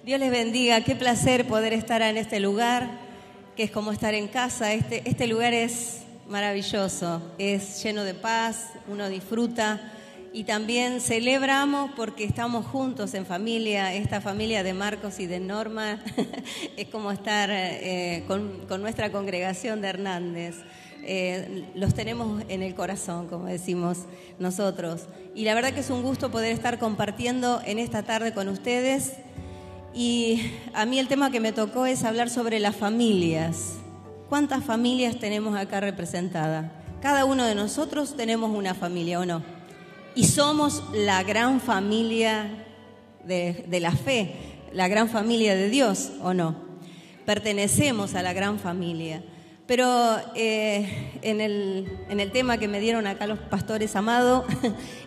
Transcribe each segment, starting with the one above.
Dios les bendiga, qué placer poder estar en este lugar, que es como estar en casa. Este lugar es maravilloso, es lleno de paz, uno disfruta y también celebramos porque estamos juntos en familia. Esta familia de Marcos y de Norma es como estar con nuestra congregación de Hernández. Los tenemos en el corazón, como decimos nosotros. Y la verdad que es un gusto poder estar compartiendo en esta tarde con ustedes. Y a mí el tema que me tocó es hablar sobre las familias. ¿Cuántas familias tenemos acá representadas? Cada uno de nosotros tenemos una familia, ¿o no? Y somos la gran familia de la fe, la gran familia de Dios, ¿o no? Pertenecemos a la gran familia. Pero en el tema que me dieron acá los pastores amados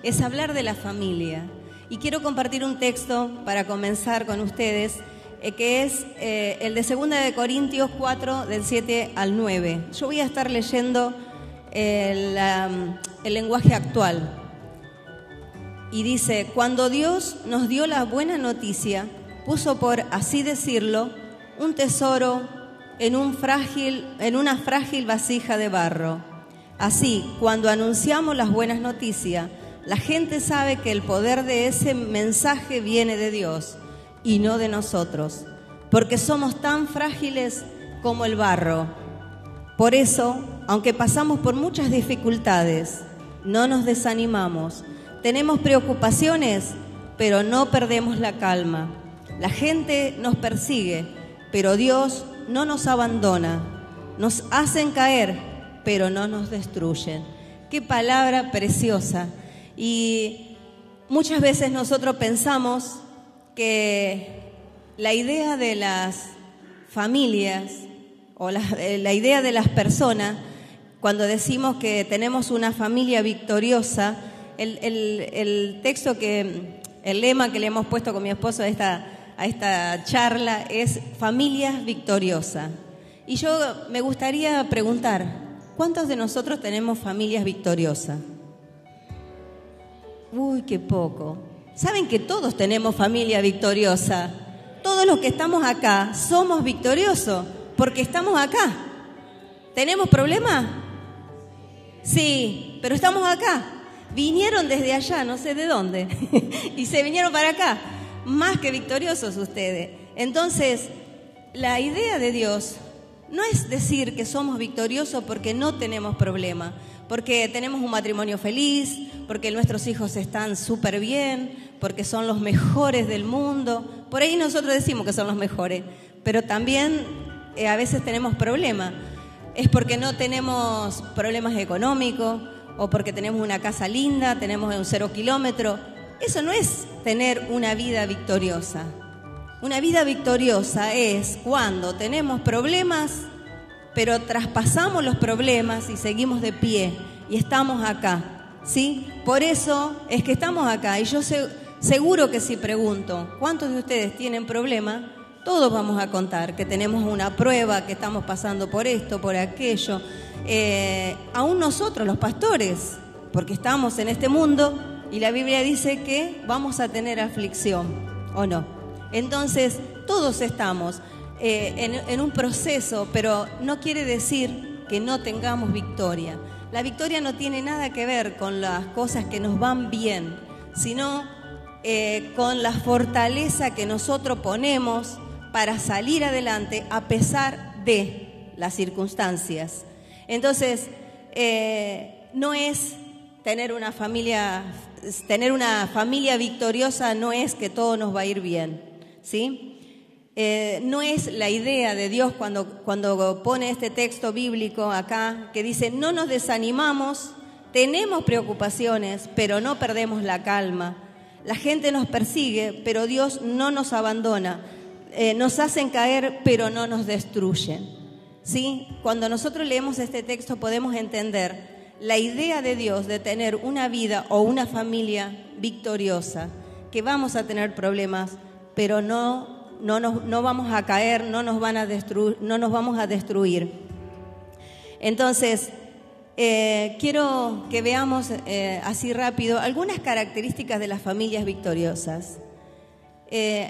es hablar de la familia. Y quiero compartir un texto para comenzar con ustedes, que es el de 2 de Corintios 4, del 7 al 9. Yo voy a estar leyendo el lenguaje actual. Y dice: cuando Dios nos dio la buena noticia, puso, por así decirlo, un tesoro en una frágil vasija de barro. Así, cuando anunciamos las buenas noticias, la gente sabe que el poder de ese mensaje viene de Dios y no de nosotros, porque somos tan frágiles como el barro. Por eso, aunque pasamos por muchas dificultades, no nos desanimamos. Tenemos preocupaciones, pero no perdemos la calma. La gente nos persigue, pero Dios no nos abandona. Nos hacen caer, pero no nos destruyen. Qué palabra preciosa. Y muchas veces nosotros pensamos que la idea de las familias o la idea de las personas, cuando decimos que tenemos una familia victoriosa, el texto el lema que le hemos puesto con mi esposo a esta charla es familias victoriosas. Y yo me gustaría preguntar, ¿cuántos de nosotros tenemos familias victoriosas? Uy, qué poco. ¿Saben que todos tenemos familia victoriosa? Todos los que estamos acá somos victoriosos porque estamos acá. ¿Tenemos problemas? Sí, pero estamos acá. Vinieron desde allá, no sé de dónde, y se vinieron para acá. Más que victoriosos ustedes. Entonces, la idea de Dios no es decir que somos victoriosos porque no tenemos problema, porque tenemos un matrimonio feliz, porque nuestros hijos están súper bien, porque son los mejores del mundo. Por ahí nosotros decimos que son los mejores, pero también a veces tenemos problemas. Es porque no tenemos problemas económicos, o porque tenemos una casa linda, tenemos un 0 kilómetro. Eso no es tener una vida victoriosa. Una vida victoriosa es cuando tenemos problemas, pero traspasamos los problemas y seguimos de pie y estamos acá, ¿sí? Por eso es que estamos acá. Y yo seguro que si pregunto, ¿cuántos de ustedes tienen problemas? Todos vamos a contar que tenemos una prueba, que estamos pasando por esto, por aquello. Aún nosotros, los pastores, porque estamos en este mundo y la Biblia dice que vamos a tener aflicción, ¿o no? Entonces, todos estamos en un proceso, pero no quiere decir que no tengamos victoria. La victoria no tiene nada que ver con las cosas que nos van bien, sino con la fortaleza que nosotros ponemos para salir adelante a pesar de las circunstancias. Entonces, no es tener una familia victoriosa, no es que todo nos va a ir bien, ¿sí? No es la idea de Dios cuando pone este texto bíblico acá, que dice, no nos desanimamos, tenemos preocupaciones, pero no perdemos la calma. La gente nos persigue, pero Dios no nos abandona. Nos hacen caer, pero no nos destruyen, ¿sí? Cuando nosotros leemos este texto podemos entender la idea de Dios de tener una vida o una familia victoriosa, que vamos a tener problemas, pero no vamos a caer, no nos vamos a destruir. Entonces, quiero que veamos así rápido algunas características de las familias victoriosas.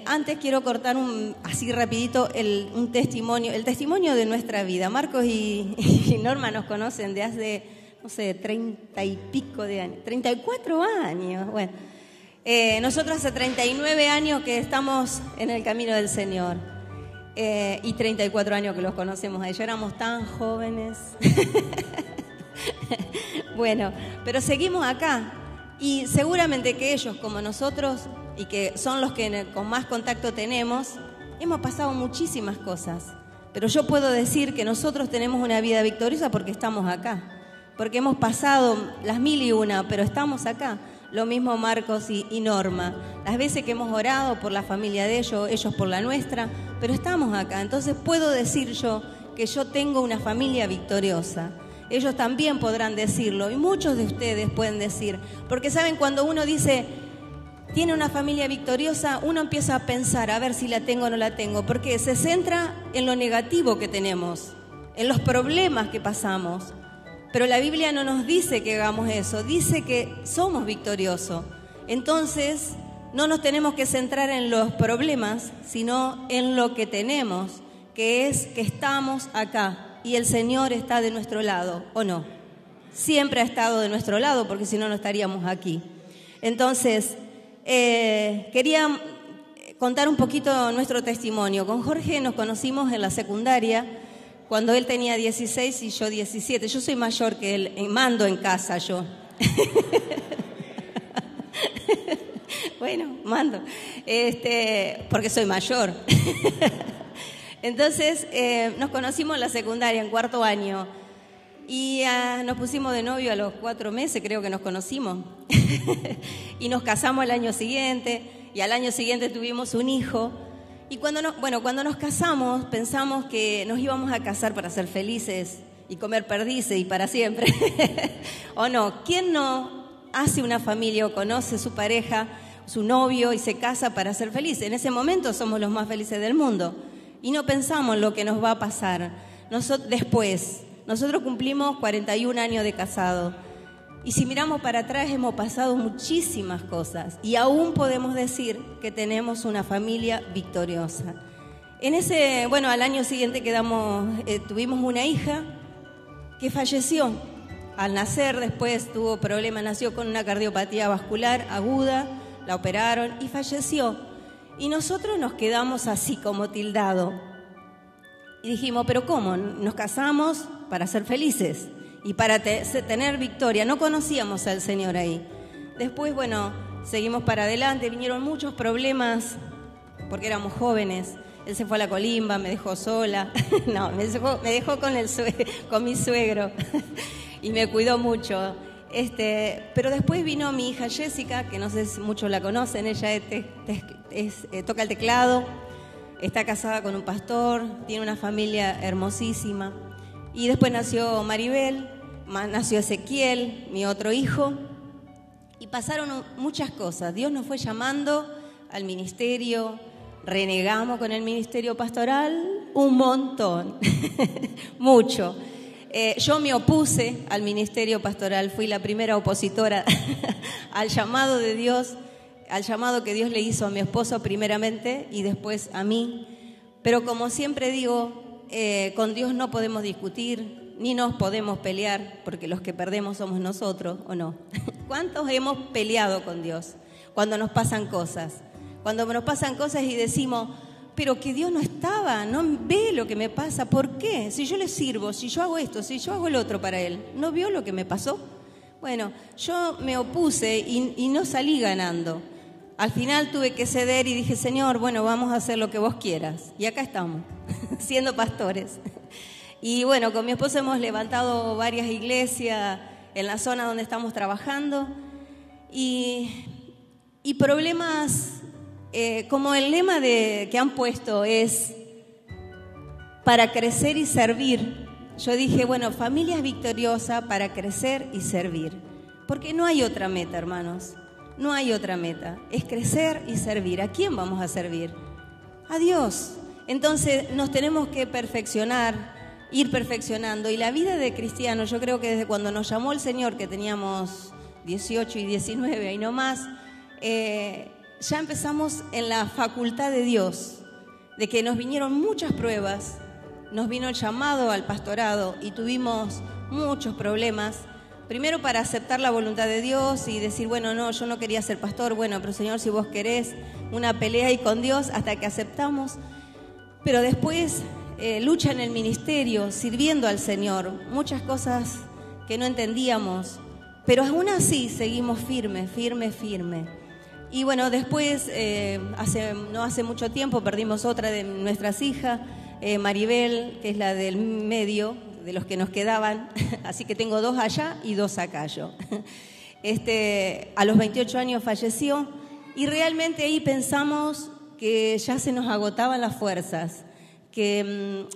Antes quiero cortar así rapidito un testimonio, el testimonio de nuestra vida. Marcos y Norma nos conocen de hace, no sé, 30 y pico de años, 34 años. Bueno, nosotros hace 39 años que estamos en el camino del Señor y 34 años que los conocemos a ellos. Éramos tan jóvenes. Bueno, pero seguimos acá y seguramente que ellos como nosotros y que son los que con más contacto tenemos, hemos pasado muchísimas cosas. Pero yo puedo decir que nosotros tenemos una vida victoriosa porque estamos acá. Porque hemos pasado las 1001, pero estamos acá. Lo mismo Marcos y Norma. Las veces que hemos orado por la familia de ellos, ellos por la nuestra, pero estamos acá. Entonces puedo decir yo que yo tengo una familia victoriosa. Ellos también podrán decirlo y muchos de ustedes pueden decir. Porque saben, cuando uno dice tiene una familia victoriosa, uno empieza a pensar a ver si la tengo o no la tengo, porque se centra en lo negativo que tenemos, en los problemas que pasamos. Pero la Biblia no nos dice que hagamos eso, dice que somos victoriosos. Entonces, no nos tenemos que centrar en los problemas, sino en lo que tenemos, que es que estamos acá y el Señor está de nuestro lado, ¿o no? Siempre ha estado de nuestro lado, porque si no, no estaríamos aquí. Entonces, quería contar un poquito nuestro testimonio. Con Jorge nos conocimos en la secundaria, cuando él tenía 16 y yo 17. Yo soy mayor que él, mando en casa yo. Bueno, mando, porque soy mayor. Entonces, nos conocimos en la secundaria, en cuarto año. Y nos pusimos de novio a los 4 meses, creo que nos conocimos. Y nos casamos al año siguiente, y al año siguiente tuvimos un hijo. Y cuando nos casamos, pensamos que nos íbamos a casar para ser felices y comer perdices y para siempre. ¿O no? ¿Quién no hace una familia o conoce su pareja, su novio y se casa para ser feliz? En ese momento somos los más felices del mundo. Y no pensamos lo que nos va a pasar después. Nosotros cumplimos 41 años de casado y si miramos para atrás hemos pasado muchísimas cosas y aún podemos decir que tenemos una familia victoriosa. Al año siguiente tuvimos una hija que falleció al nacer, después tuvo problemas, nació con una cardiopatía vascular aguda, la operaron y falleció. Y nosotros nos quedamos así como tildados. Y dijimos, ¿pero cómo? Nos casamos para ser felices y para tener victoria. No conocíamos al Señor ahí. Después, seguimos para adelante. Vinieron muchos problemas porque éramos jóvenes. Él se fue a la colimba, me dejó sola. No, me dejó con mi suegro y me cuidó mucho. Pero después vino mi hija Jessica, que no sé si muchos la conocen. Ella toca el teclado. Está casada con un pastor, tiene una familia hermosísima. Y después nació Maribel, nació Ezequiel, mi otro hijo. Y pasaron muchas cosas. Dios nos fue llamando al ministerio, renegamos con el ministerio pastoral un montón, mucho. Yo me opuse al ministerio pastoral, fui la primera opositora al llamado de Dios, al llamado que Dios le hizo a mi esposo primeramente y después a mí. Pero como siempre digo, con Dios no podemos discutir, ni nos podemos pelear, porque los que perdemos somos nosotros, ¿o no? ¿Cuántos hemos peleado con Dios cuando nos pasan cosas? Cuando nos pasan cosas y decimos, pero que Dios no estaba, no ve lo que me pasa, ¿por qué? Si yo le sirvo, si yo hago esto, si yo hago el otro para Él, ¿no vio lo que me pasó? Bueno, yo me opuse y no salí ganando. Al final tuve que ceder y dije, Señor, vamos a hacer lo que vos quieras. Y acá estamos, siendo pastores. Y con mi esposo hemos levantado varias iglesias en la zona donde estamos trabajando. Y problemas, como el lema que han puesto es para crecer y servir. Yo dije, familia victoriosa para crecer y servir. Porque no hay otra meta, hermanos. No hay otra meta, es crecer y servir. ¿A quién vamos a servir? A Dios. Entonces nos tenemos que perfeccionar, ir perfeccionando. Y la vida de cristiano, yo creo que desde cuando nos llamó el Señor, que teníamos 18 y 19, ahí no más, ya empezamos en la facultad de Dios, de que nos vinieron muchas pruebas, nos vino el llamado al pastorado y tuvimos muchos problemas. Primero para aceptar la voluntad de Dios y decir, bueno, no, yo no quería ser pastor, bueno, pero Señor, si vos querés, una pelea ahí con Dios hasta que aceptamos. Pero después lucha en el ministerio, sirviendo al Señor, muchas cosas que no entendíamos, pero aún así seguimos firme. Y bueno, después, no hace mucho tiempo, perdimos otra de nuestras hijas, Maribel, que es la del medio, de los que nos quedaban, así que tengo 2 allá y 2 acá yo. A los 28 años falleció y realmente ahí pensamos que ya se nos agotaban las fuerzas, que,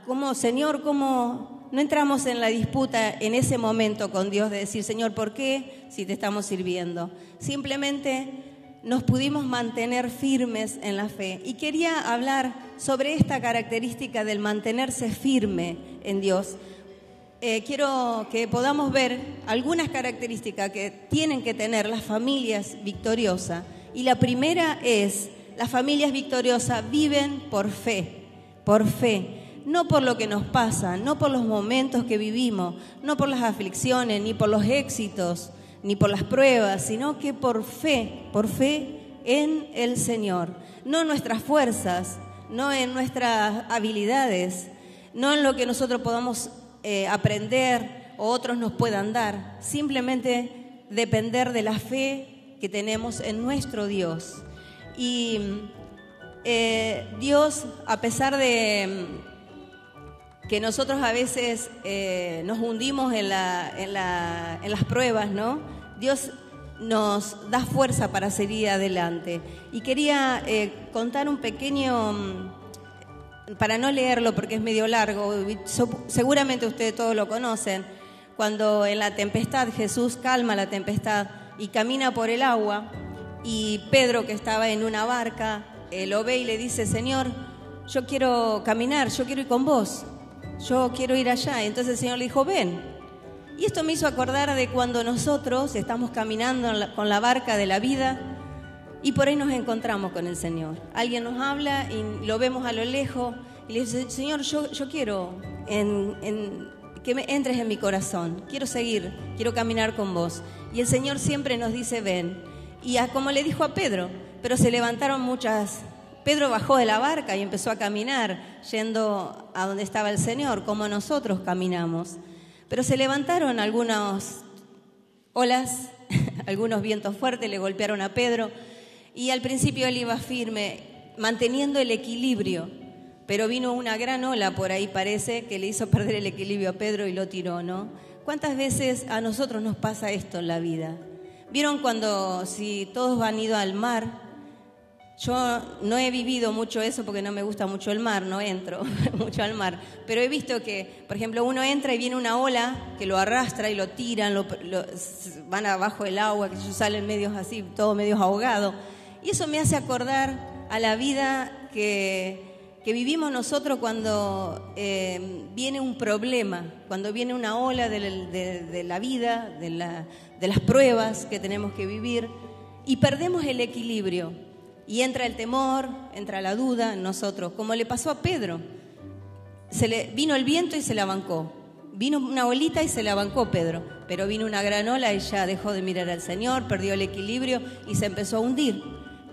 como Señor, ¿cómo no entramos en la disputa en ese momento con Dios de decir, Señor, ¿por qué si te estamos sirviendo? Simplemente nos pudimos mantener firmes en la fe. Y quería hablar sobre esta característica del mantenerse firme en Dios. Quiero que podamos ver algunas características que tienen que tener las familias victoriosas. Y la primera es, las familias victoriosas viven por fe, no por lo que nos pasa, no por los momentos que vivimos, no por las aflicciones, ni por los éxitos, ni por las pruebas, sino que por fe en el Señor. No en nuestras fuerzas, no en nuestras habilidades, no en lo que nosotros podamos aprender o otros nos puedan dar, simplemente depender de la fe que tenemos en nuestro Dios. Y Dios, a pesar de que nosotros a veces nos hundimos en las pruebas, ¿no? Dios nos da fuerza para seguir adelante. Y quería contar un pequeño, para no leerlo porque es medio largo, seguramente ustedes todos lo conocen, cuando en la tempestad Jesús calma la tempestad y camina por el agua, y Pedro, que estaba en una barca, lo ve y le dice, Señor, yo quiero caminar, yo quiero ir con vos, yo quiero ir allá. Entonces el Señor le dijo, ven. Y esto me hizo acordar de cuando nosotros estamos caminando con la barca de la vida y por ahí nos encontramos con el Señor. Alguien nos habla y lo vemos a lo lejos y le dice, Señor, yo quiero que me entres en mi corazón, quiero seguir, quiero caminar con vos. Y el Señor siempre nos dice, ven. Y como le dijo a Pedro, pero se levantaron muchas. Pedro bajó de la barca y empezó a caminar, yendo a donde estaba el Señor, como nosotros caminamos. Pero se levantaron algunas olas, algunos vientos fuertes le golpearon a Pedro, y al principio él iba firme, manteniendo el equilibrio, pero vino una gran ola por ahí, parece, que le hizo perder el equilibrio a Pedro y lo tiró, ¿no? ¿Cuántas veces a nosotros nos pasa esto en la vida? ¿Vieron cuando, si todos han ido al mar? Yo no he vivido mucho eso porque no me gusta mucho el mar, no entro mucho al mar, pero he visto que, por ejemplo, uno entra y viene una ola que lo arrastra y lo tiran, van abajo del agua, que ellos salen medios así, todos medios ahogados. Y eso me hace acordar a la vida que vivimos nosotros cuando viene un problema, cuando viene una ola de la vida, de las pruebas que tenemos que vivir y perdemos el equilibrio. Y entra el temor, entra la duda en nosotros, como le pasó a Pedro. Vino el viento y se la bancó. Vino una olita y se la bancó Pedro. Pero vino una gran ola y ya dejó de mirar al Señor, perdió el equilibrio y se empezó a hundir.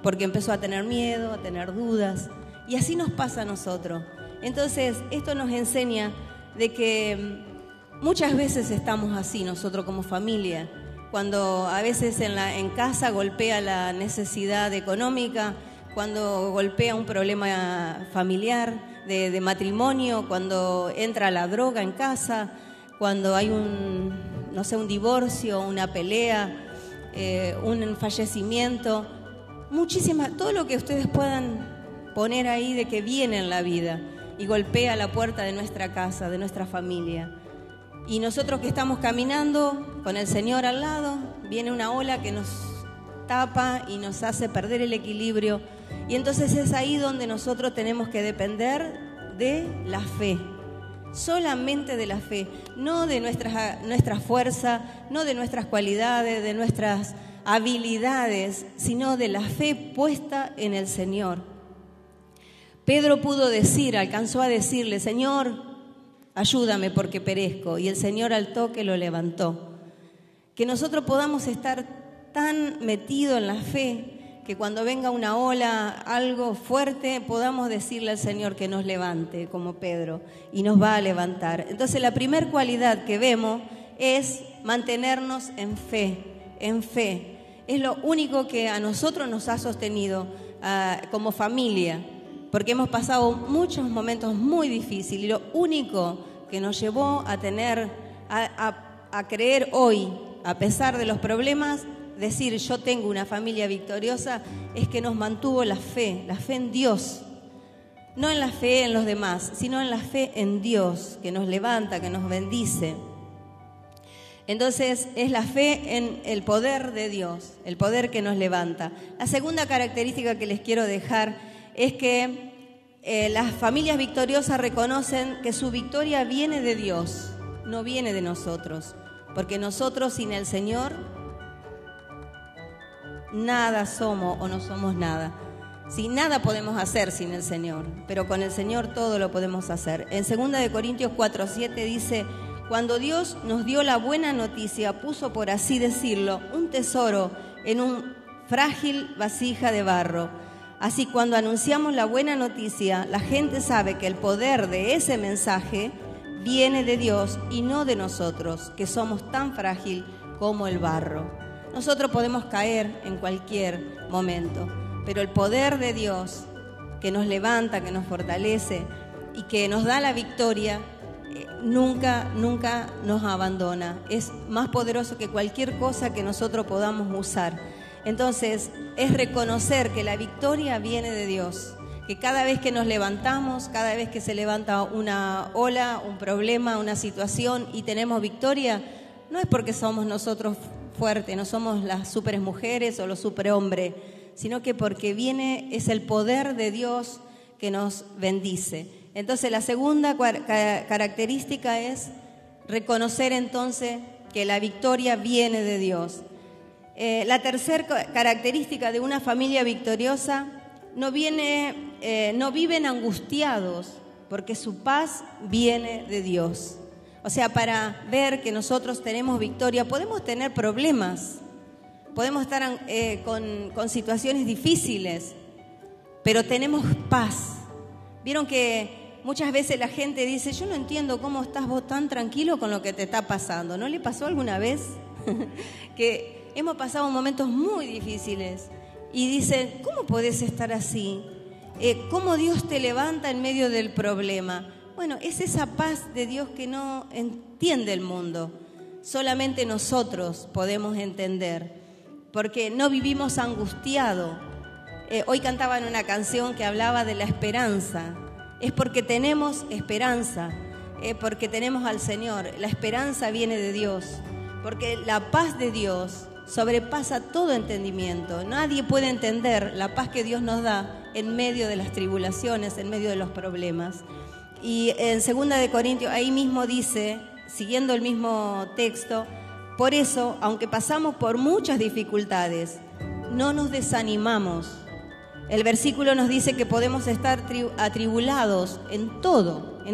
Porque empezó a tener miedo, a tener dudas. Y así nos pasa a nosotros. Entonces, esto nos enseña de que muchas veces estamos así nosotros como familia. Cuando a veces en casa golpea la necesidad económica, cuando golpea un problema familiar de matrimonio, cuando entra la droga en casa, cuando hay un divorcio, una pelea, un fallecimiento, todo lo que ustedes puedan poner ahí de que viene en la vida y golpea la puerta de nuestra casa, de nuestra familia. Y nosotros que estamos caminando con el Señor al lado, viene una ola que nos tapa y nos hace perder el equilibrio. Y entonces es ahí donde nosotros tenemos que depender de la fe, solamente de la fe, no de nuestra fuerza, no de nuestras cualidades, de nuestras habilidades, sino de la fe puesta en el Señor. Pedro alcanzó a decirle, Señor, ayúdame porque perezco, y el Señor al toque lo levantó. Que nosotros podamos estar tan metidos en la fe que cuando venga una ola, algo fuerte, podamos decirle al Señor que nos levante, como Pedro, y nos va a levantar. Entonces la primera cualidad que vemos es mantenernos en fe, en fe. Es lo único que a nosotros nos ha sostenido como familia, porque hemos pasado muchos momentos muy difíciles, y lo único que nos llevó a tener, a creer hoy, a pesar de los problemas, decir yo tengo una familia victoriosa, es que nos mantuvo la fe en Dios. No en la fe en los demás, sino en la fe en Dios, que nos levanta, que nos bendice. Entonces es la fe en el poder de Dios, el poder que nos levanta. La segunda característica que les quiero dejar es que las familias victoriosas reconocen que su victoria viene de Dios, no viene de nosotros, porque nosotros sin el Señor nada somos o no somos nada. Sin nada podemos hacer sin el Señor, pero con el Señor todo lo podemos hacer. En 2 Corintios 4:7 dice, cuando Dios nos dio la buena noticia, puso, por así decirlo, un tesoro en un frágil vasija de barro. Así, cuando anunciamos la buena noticia, la gente sabe que el poder de ese mensaje viene de Dios y no de nosotros, que somos tan frágil como el barro. Nosotros podemos caer en cualquier momento, pero el poder de Dios que nos levanta, que nos fortalece y que nos da la victoria, nunca nos abandona. Es más poderoso que cualquier cosa que nosotros podamos usar. Entonces, es reconocer que la victoria viene de Dios, que cada vez que nos levantamos, cada vez que se levanta una ola, un problema, una situación y tenemos victoria, no es porque somos nosotros fuertes, no somos las supermujeres o los superhombres, sino que porque es el poder de Dios que nos bendice. Entonces la segunda característica es reconocer entonces que la victoria viene de Dios. La tercera característica de una familia victoriosa, no viven angustiados, porque su paz viene de Dios. O sea, para ver que nosotros tenemos victoria, podemos tener problemas, podemos estar con situaciones difíciles, pero tenemos paz. Vieron que muchas veces la gente dice, yo no entiendo cómo estás vos tan tranquilo con lo que te está pasando. ¿No le pasó alguna vez que hemos pasado momentos muy difíciles y dicen, ¿cómo podés estar así? ¿Cómo Dios te levanta en medio del problema? Bueno, es esa paz de Dios que no entiende el mundo. Solamente nosotros podemos entender, porque no vivimos angustiados. Hoy cantaban una canción que hablaba de la esperanza. Es porque tenemos esperanza, porque tenemos al Señor. La esperanza viene de Dios, porque la paz de Dios sobrepasa todo entendimiento. Nadie puede entender la paz que Dios nos da en medio de las tribulaciones, en medio de los problemas. Y en 2 Corintios, ahí mismo dice, siguiendo el mismo texto, por eso, aunque pasamos por muchas dificultades, no nos desanimamos. El versículo nos dice que podemos estar atribulados en todo,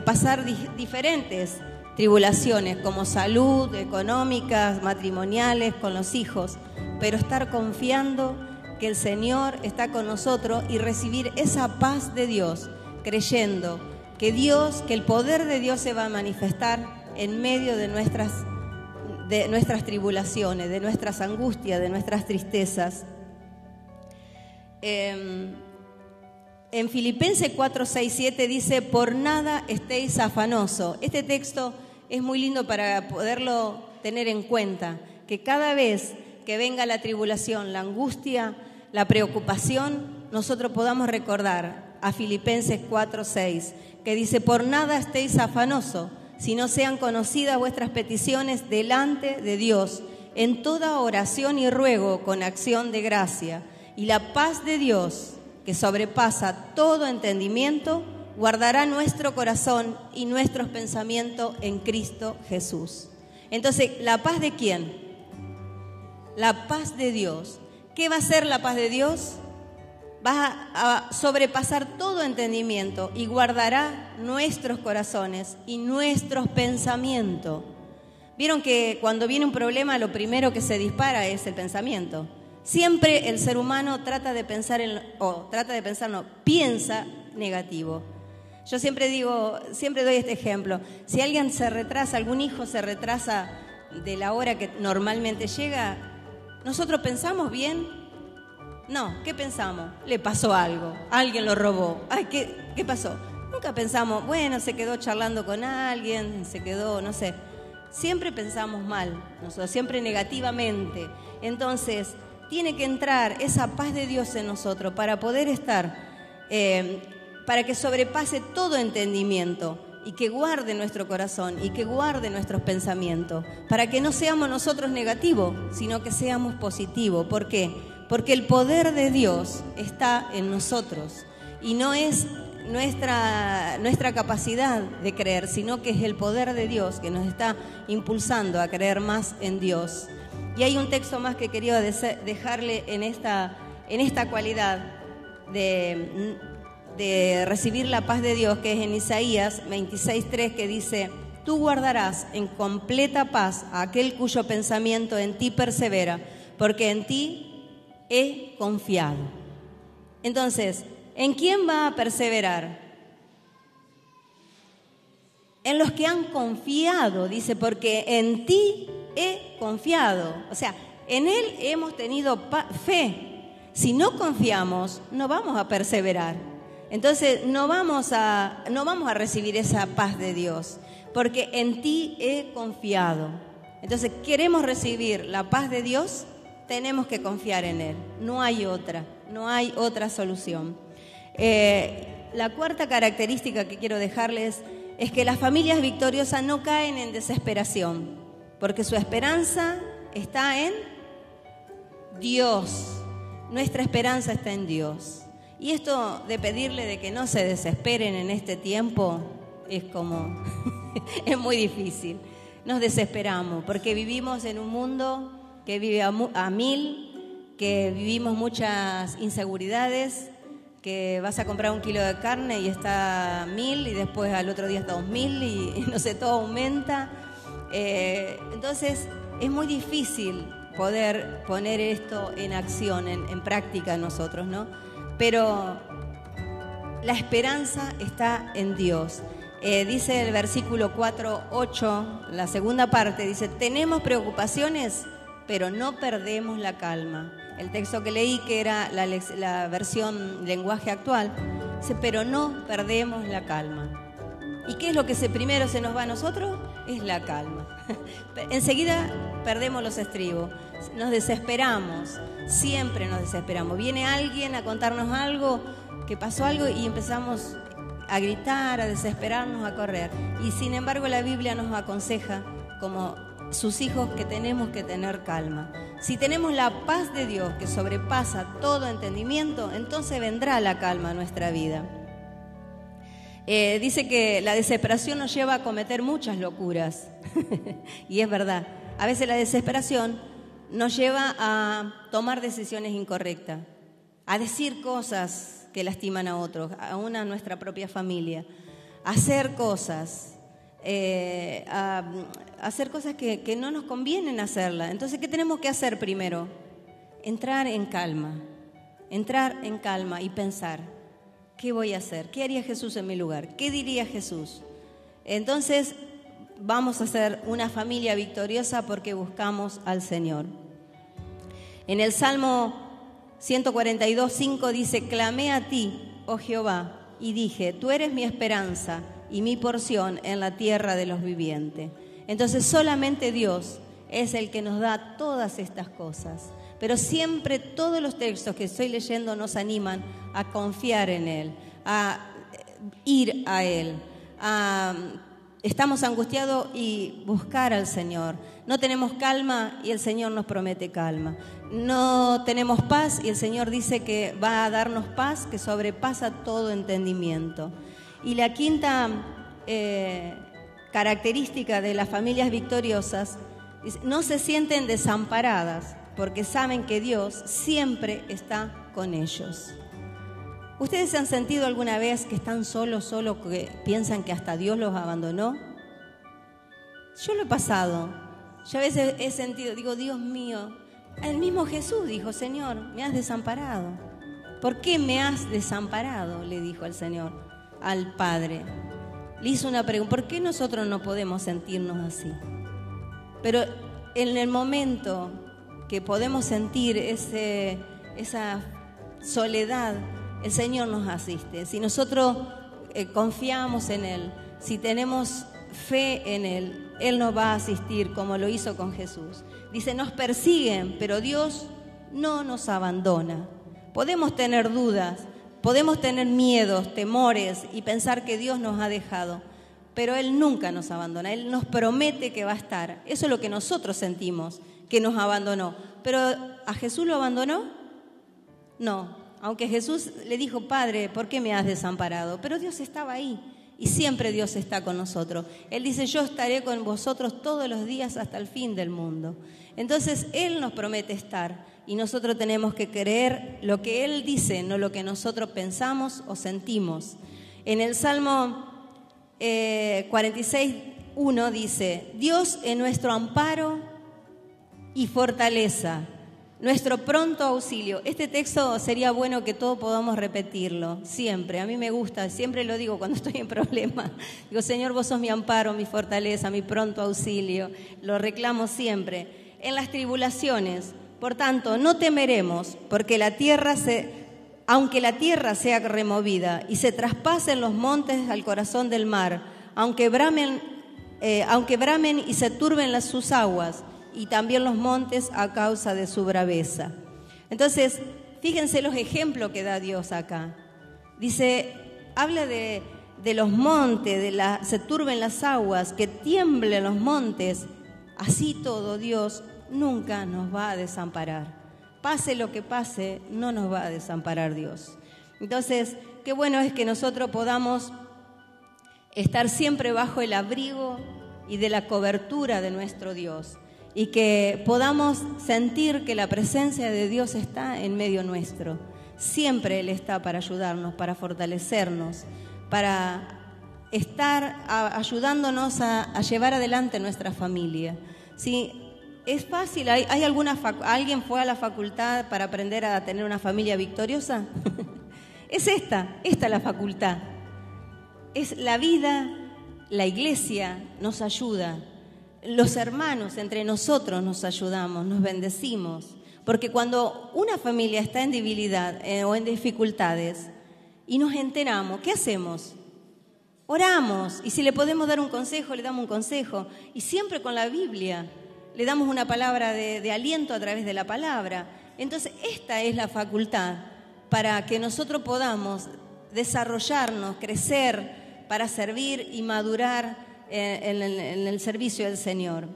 pasar diferentes tribulaciones como salud, económicas, matrimoniales, con los hijos, pero estar confiando que el Señor está con nosotros y recibir esa paz de Dios, creyendo que el poder de Dios se va a manifestar en medio de nuestras tribulaciones, de nuestras angustias, de nuestras tristezas. En Filipenses 4, 6, 7 dice, por nada estéis afanosos. Este texto es muy lindo para poderlo tener en cuenta, que cada vez que venga la tribulación, la angustia, la preocupación, nosotros podamos recordar a Filipenses 4, 6, que dice, por nada estéis afanosos, sino sean conocidas vuestras peticiones delante de Dios, en toda oración y ruego con acción de gracia. Y la paz de Dios, que sobrepasa todo entendimiento, guardará nuestro corazón y nuestros pensamientos en Cristo Jesús. Entonces, ¿la paz de quién? la paz de Dios. ¿Qué va a ser la paz de Dios? Va a sobrepasar todo entendimiento y guardará nuestros corazones y nuestros pensamientos. Vieron que cuando viene un problema lo primero que se dispara es el pensamiento. Siempre el ser humano piensa negativo. Yo siempre doy este ejemplo. Si alguien se retrasa, algún hijo se retrasa de la hora que normalmente llega, ¿nosotros pensamos bien? No, ¿qué pensamos? Le pasó algo, alguien lo robó. Ay, ¿qué pasó? Nunca pensamos, bueno, se quedó charlando con alguien, se quedó, no sé. Siempre pensamos mal, nosotros, siempre negativamente. Entonces, tiene que entrar esa paz de Dios en nosotros para poder estar, para que sobrepase todo entendimiento y que guarde nuestro corazón y que guarde nuestros pensamientos, para que no seamos nosotros negativos, sino que seamos positivos. ¿Por qué? Porque el poder de Dios está en nosotros y no es nuestra capacidad de creer, sino que es el poder de Dios que nos está impulsando a creer más en Dios. Y hay un texto más que quería dejarle en esta cualidad de recibir la paz de Dios, que es en Isaías 26:3, que dice: tú guardarás en completa paz a aquel cuyo pensamiento en ti persevera, porque en ti he confiado. Entonces, ¿en quién va a perseverar? En los que han confiado, dice, porque en ti he confiado. O sea, en Él hemos tenido fe. Si no confiamos, no vamos a perseverar. Entonces, no vamos a recibir esa paz de Dios, porque en ti he confiado. Entonces, ¿queremos recibir la paz de Dios? Tenemos que confiar en Él. No hay otra solución. La cuarta característica que quiero dejarles es que las familias victoriosas no caen en desesperación, porque su esperanza está en Dios. Nuestra esperanza está en Dios. Y esto de pedirle de que no se desesperen en este tiempo es como es muy difícil. Nos desesperamos porque vivimos en un mundo que vive a mil, que vivimos muchas inseguridades, que vas a comprar 1 kilo de carne y está 1.000 y después al otro día está 2.000 y no sé, todo aumenta. Entonces es muy difícil poder poner esto en acción, en práctica nosotros, ¿no? Pero la esperanza está en Dios. Dice el versículo 4:8, la segunda parte, dice: tenemos preocupaciones, pero no perdemos la calma. El texto que leí, que era la versión lenguaje actual, dice: pero no perdemos la calma. ¿Y qué es lo que primero se nos va a nosotros? Es la calma. Enseguida perdemos los estribos, nos desesperamos, siempre nos desesperamos. Viene alguien a contarnos algo, que pasó algo y empezamos a gritar, a desesperarnos, a correr. Y sin embargo la Biblia nos aconseja, como sus hijos, que tenemos que tener calma. Si tenemos la paz de Dios que sobrepasa todo entendimiento, entonces vendrá la calma a nuestra vida. Dice que la desesperación nos lleva a cometer muchas locuras. Y es verdad. A veces la desesperación nos lleva a tomar decisiones incorrectas, a decir cosas que lastiman a otros, aún a nuestra propia familia, a hacer cosas, a hacer cosas que no nos convienen hacerlas. Entonces, ¿qué tenemos que hacer primero? Entrar en calma y pensar: ¿qué voy a hacer? ¿Qué haría Jesús en mi lugar? ¿Qué diría Jesús? Entonces, vamos a ser una familia victoriosa porque buscamos al Señor. En el Salmo 142:5 dice: clamé a ti, oh Jehová, y dije: tú eres mi esperanza y mi porción en la tierra de los vivientes. Entonces solamente Dios es el que nos da todas estas cosas. Pero siempre todos los textos que estoy leyendo nos animan a confiar en Él, a ir a Él, estamos angustiados y buscar al Señor. No tenemos calma y el Señor nos promete calma. No tenemos paz y el Señor dice que va a darnos paz que sobrepasa todo entendimiento. Y la quinta característica de las familias victoriosas: no se sienten desamparadas porque saben que Dios siempre está con ellos. ¿Ustedes se han sentido alguna vez que están solos, que piensan que hasta Dios los abandonó? Yo lo he pasado. Yo a veces he sentido, digo, Dios mío, el mismo Jesús dijo, Señor, me has desamparado. ¿Por qué me has desamparado?, le dijo el Señor al Padre. Le hizo una pregunta, ¿por qué nosotros no podemos sentirnos así? Pero en el momento que podemos sentir esa soledad, el Señor nos asiste. Si nosotros confiamos en Él, si tenemos fe en Él, Él nos va a asistir como lo hizo con Jesús. Dice, nos persiguen, pero Dios no nos abandona. Podemos tener dudas, podemos tener miedos, temores y pensar que Dios nos ha dejado, pero Él nunca nos abandona. Él nos promete que va a estar. Eso es lo que nosotros sentimos, que nos abandonó. ¿Pero a Jesús lo abandonó? No. Aunque Jesús le dijo, Padre, ¿por qué me has desamparado? Pero Dios estaba ahí y siempre Dios está con nosotros. Él dice, yo estaré con vosotros todos los días hasta el fin del mundo. Entonces Él nos promete estar y nosotros tenemos que creer lo que Él dice, no lo que nosotros pensamos o sentimos. En el Salmo 46:1 dice, Dios es nuestro amparo y fortaleza, nuestro pronto auxilio. Este texto sería bueno que todos podamos repetirlo, siempre. A mí me gusta, siempre lo digo cuando estoy en problemas. Digo, Señor, vos sos mi amparo, mi fortaleza, mi pronto auxilio. Lo reclamo siempre. En las tribulaciones, por tanto, no temeremos, porque aunque la tierra sea removida y se traspasen los montes al corazón del mar, aunque bramen y se turben sus aguas, y también los montes a causa de su braveza. Entonces, fíjense los ejemplos que da Dios acá. Dice, habla de los montes, se turben las aguas, que tiemblen los montes. Así todo, Dios nunca nos va a desamparar. Pase lo que pase, no nos va a desamparar Dios. Entonces, qué bueno es que nosotros podamos estar siempre bajo el abrigo y de la cobertura de nuestro Dios. Y que podamos sentir que la presencia de Dios está en medio nuestro. Siempre Él está para ayudarnos, para fortalecernos, para estar ayudándonos a llevar adelante nuestra familia. ¿Sí? ¿Es fácil? ¿Alguien fue a la facultad para aprender a tener una familia victoriosa? Es esta es la facultad. Es la vida, la iglesia nos ayuda. Los hermanos entre nosotros nos ayudamos, nos bendecimos, porque cuando una familia está en debilidad o en dificultades y nos enteramos, ¿qué hacemos? Oramos, y si le podemos dar un consejo, le damos un consejo, y siempre con la Biblia le damos una palabra de aliento a través de la palabra. Entonces esta es la facultad para que nosotros podamos desarrollarnos, crecer, para servir y madurar en el servicio del Señor.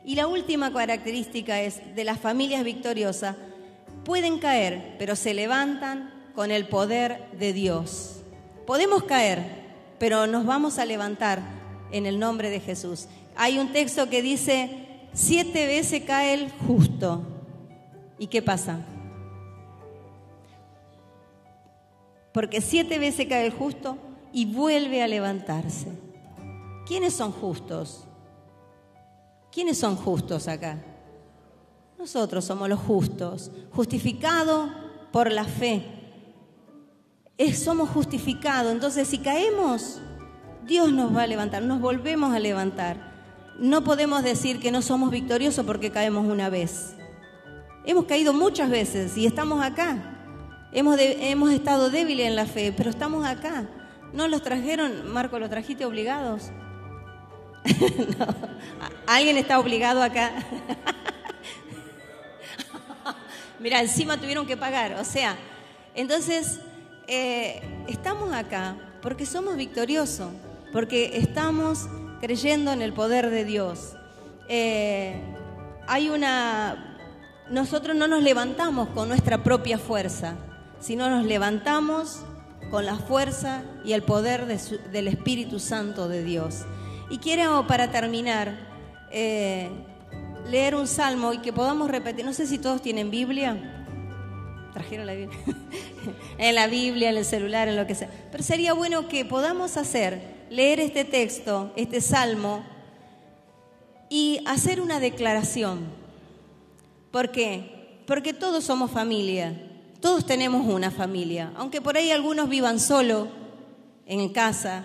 Y la última característica es de las familias victoriosas: pueden caer, pero se levantan con el poder de Dios. Podemos caer, pero nos vamos a levantar en el nombre de Jesús. Hay un texto que dice, 7 veces cae el justo. ¿Y qué pasa? Porque 7 veces cae el justo y vuelve a levantarse. ¿Quiénes son justos? ¿Quiénes son justos acá? Nosotros somos los justos, justificados por la fe. Somos justificados, entonces si caemos, Dios nos va a levantar, nos volvemos a levantar. No podemos decir que no somos victoriosos porque caemos una vez. Hemos caído muchas veces y estamos acá. Hemos estado débiles en la fe, pero estamos acá. ¿No los trajeron? Marco, ¿los trajiste obligados? No. ¿Alguien está obligado acá? Mira, encima tuvieron que pagar. O sea, entonces estamos acá porque somos victoriosos, porque estamos creyendo en el poder de Dios. Nosotros no nos levantamos con nuestra propia fuerza, sino nos levantamos con la fuerza y el poder del Espíritu Santo de Dios. Y quiero, para terminar, leer un salmo y que podamos repetir. No sé si todos tienen Biblia. ¿Trajeron la Biblia? En la Biblia, en el celular, en lo que sea. Pero sería bueno que podamos leer este texto, este salmo, y hacer una declaración. ¿Por qué? Porque todos somos familia. Todos tenemos una familia. Aunque por ahí algunos vivan solo, en casa,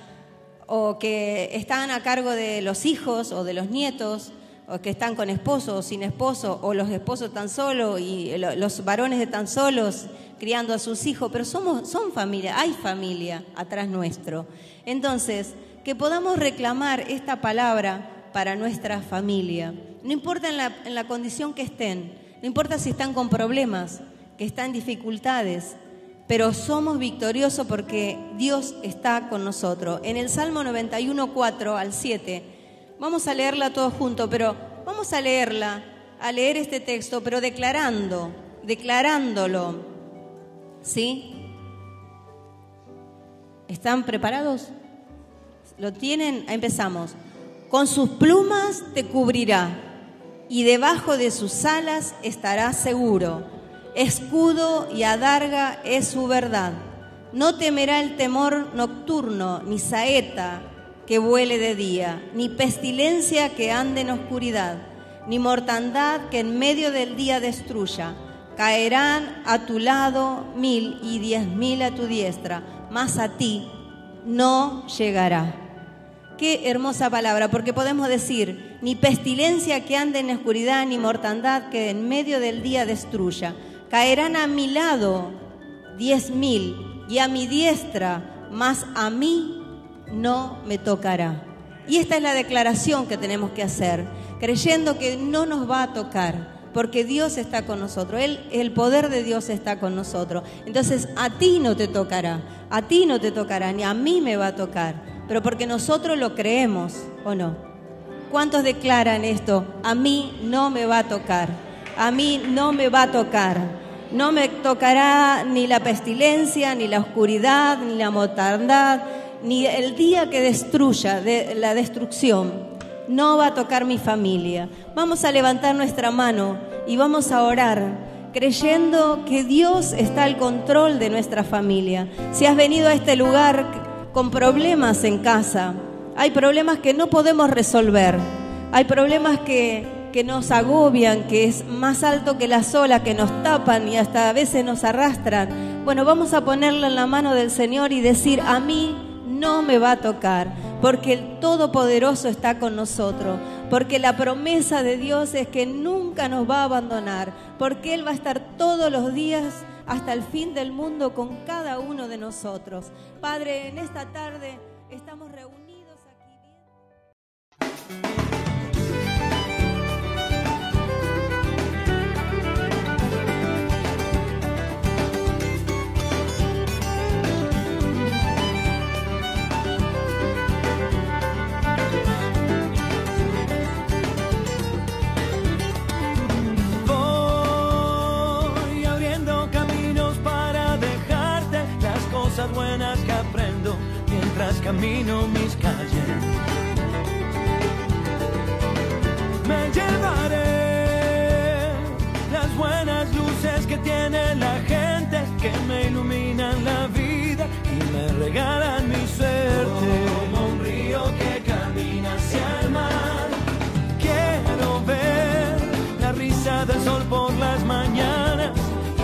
o que están a cargo de los hijos o de los nietos, o que están con esposo o sin esposo, o los esposos están solos y los varones están solos criando a sus hijos, pero son familia, hay familia atrás nuestro. Entonces, que podamos reclamar esta palabra para nuestra familia. No importa en la condición que estén, no importa si están con problemas, que están en dificultades, pero somos victoriosos porque Dios está con nosotros. En el Salmo 91, 4 al 7, vamos a leerla todos juntos, pero vamos a leer este texto, pero declarándolo, ¿sí? ¿Están preparados? ¿Lo tienen? Empezamos. Con sus plumas te cubrirá y debajo de sus alas estarás seguro. Escudo y adarga es su verdad. No temerá el temor nocturno, ni saeta que vuele de día, ni pestilencia que ande en oscuridad, ni mortandad que en medio del día destruya. Caerán a tu lado 1000 y 10.000 a tu diestra, mas a ti no llegará. Qué hermosa palabra, porque podemos decir, ni pestilencia que ande en oscuridad, ni mortandad que en medio del día destruya. Caerán a mi lado 10.000 y a mi diestra, mas a mí no me tocará. Y esta es la declaración que tenemos que hacer, creyendo que no nos va a tocar, porque Dios está con nosotros, el poder de Dios está con nosotros. Entonces a ti no te tocará, ni a mí me va a tocar, pero porque nosotros lo creemos, ¿o no? ¿Cuántos declaran esto? A mí no me va a tocar, a mí no me va a tocar. No me tocará ni la pestilencia, ni la oscuridad, ni la mortandad, ni el día que destruya, la destrucción. No va a tocar mi familia. Vamos a levantar nuestra mano y vamos a orar, creyendo que Dios está al control de nuestra familia. Si has venido a este lugar con problemas en casa, hay problemas que no podemos resolver, hay problemas que nos agobian, que es más alto que las olas, que nos tapan y hasta a veces nos arrastran. Bueno, vamos a ponerlo en la mano del Señor y decir, a mí no me va a tocar, porque el Todopoderoso está con nosotros, porque la promesa de Dios es que nunca nos va a abandonar, porque Él va a estar todos los días hasta el fin del mundo con cada uno de nosotros. Padre, en esta tarde estamos reunidos aquí bien. Buenas que aprendo mientras camino mis calles. Me llevaré las buenas luces que tiene la gente, que me iluminan la vida y me regalan mi suerte. Como un río que camina hacia el mar, quiero ver la risa del sol por las mañanas,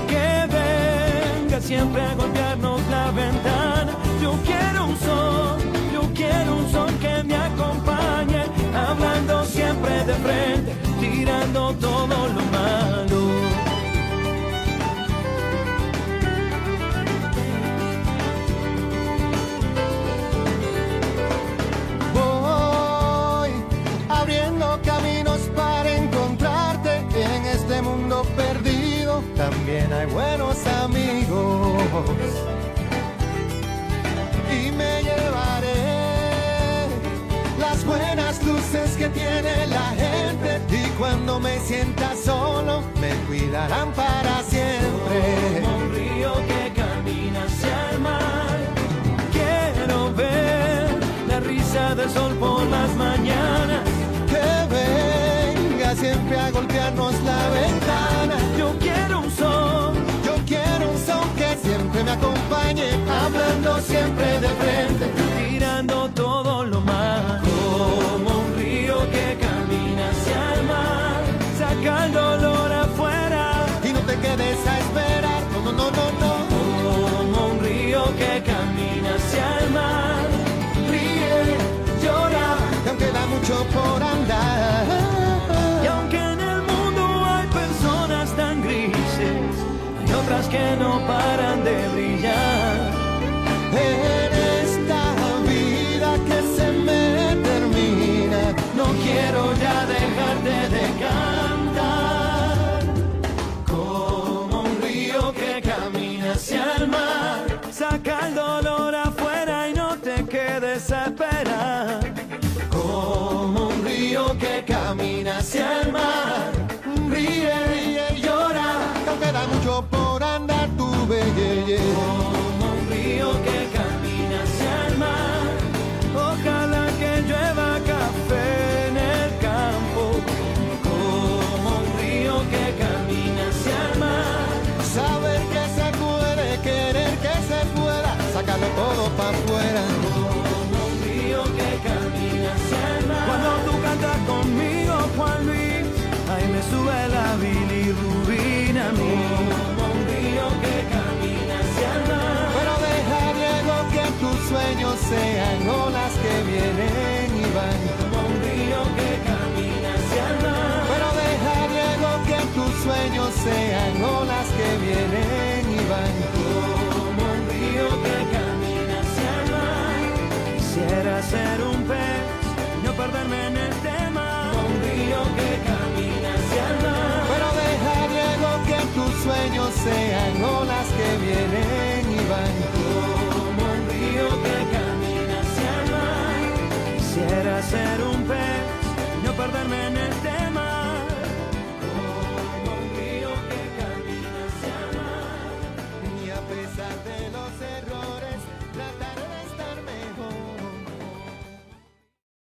que venga siempre a golpearnos la ventana. Yo quiero un sol que me acompañe, hablando siempre de frente, tirando todo lo malo. Voy abriendo caminos para encontrarte en este mundo perdido. También hay buenos amigos. Y me llevaré las buenas luces que tiene la gente, y cuando me sienta solo me cuidarán para siempre. Como un río que camina hacia el mar, quiero ver la risa del sol por las mañanas, que venga siempre a me sube la bilirrubina a mí. Como un río que camina hacia el mar. Pero deja, Diego, que tus sueños sean olas que vienen y van. Como un río que camina hacia el mar. Pero deja, Diego, que tus sueños sean olas que vienen y van. Como un río que camina hacia el mar. Quisiera ser un pez y no perderme en el tema. Como un río que camina hacia el mar. Pero deja, Diego, que tus sueños sean olas que vienen y van. Como un río que camina hacia el mar. Quisiera ser un pez y no perderme en el tema. Como un río que camina hacia el mar. Y a pesar de